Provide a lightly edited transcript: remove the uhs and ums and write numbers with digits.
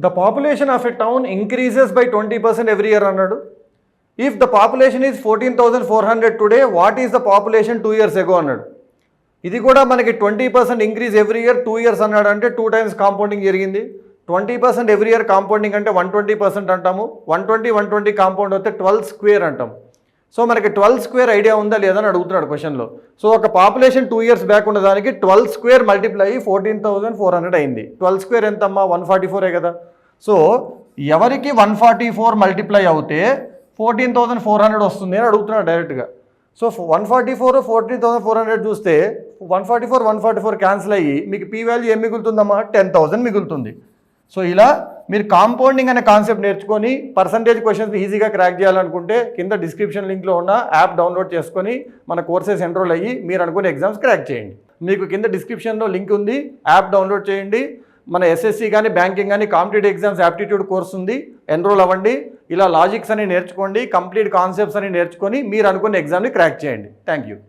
The population of a town increases by 20% every year అన్నాడు. If the population is 14,400 today, what is the population 2 years ago అన్నాడు. ఇది కూడా మనకి 20% increase every year 2 years అన్నాడు అంటే 2 times compounding జరిగింది. 20% every year compounding అంటే 120% అంటాము. 120 కాంపౌండ్ వస్తే 12 square అంటాము. సో మనకి 12 square ఐడియా ఉందా లేదని అడుగుతున్నాడు క్వశ్చన్లో. సో ఒక పాపులేషన్ 2 years బ్యాక్ ఉన్నదానికి 12 square మల్టిప్లై 14,400 అయింది. 12 square ఎంతమ్మా? 144 కదా. సో ఎవరికి 144 మల్టిప్లై అవుతే 14,400 వస్తుంది అని అడుగుతున్నాడు డైరెక్ట్గా. సో 144 14,400 చూస్తే 144 క్యాన్సిల్ అయ్యి మీకు పీ వాల్యూ ఏం మిగులుతుందమ్మా? 10,000 మిగులుతుంది. సో ఇలా మీరు కాంపౌండింగ్ అనే కాన్సెప్ట్ నేర్చుకొని పర్సంటేజ్ క్వశ్చన్స్ ఈజీగా క్రాక్ చేయాలనుకుంటే కింద డిస్క్రిప్షన్ లింక్లో ఉన్న యాప్ డౌన్లోడ్ చేసుకొని మన కోర్సెస్ ఎన్రోల్ అయ్యి మీరు అనుకునే ఎగ్జామ్స్ క్రాక్ చేయండి. మీకు కింద డిస్క్రిప్షన్లో లింక్ ఉంది, యాప్ డౌన్లోడ్ చేయండి. మన ఎస్ఎస్సి కానీ బ్యాంకింగ్ కానీ కాంపిటేటివ్ ఎగ్జామ్స్ యాప్టిట్యూడ్ కోర్స్ ఉంది, ఎన్రోల్ అవ్వండి. ఇలా లాజిక్స్ అని నేర్చుకోండి, కంప్లీట్ కాన్సెప్ట్స్ అని నేర్చుకొని మీరు అనుకున్న ఎగ్జామ్ని క్రాక్ చేయండి. Thank you.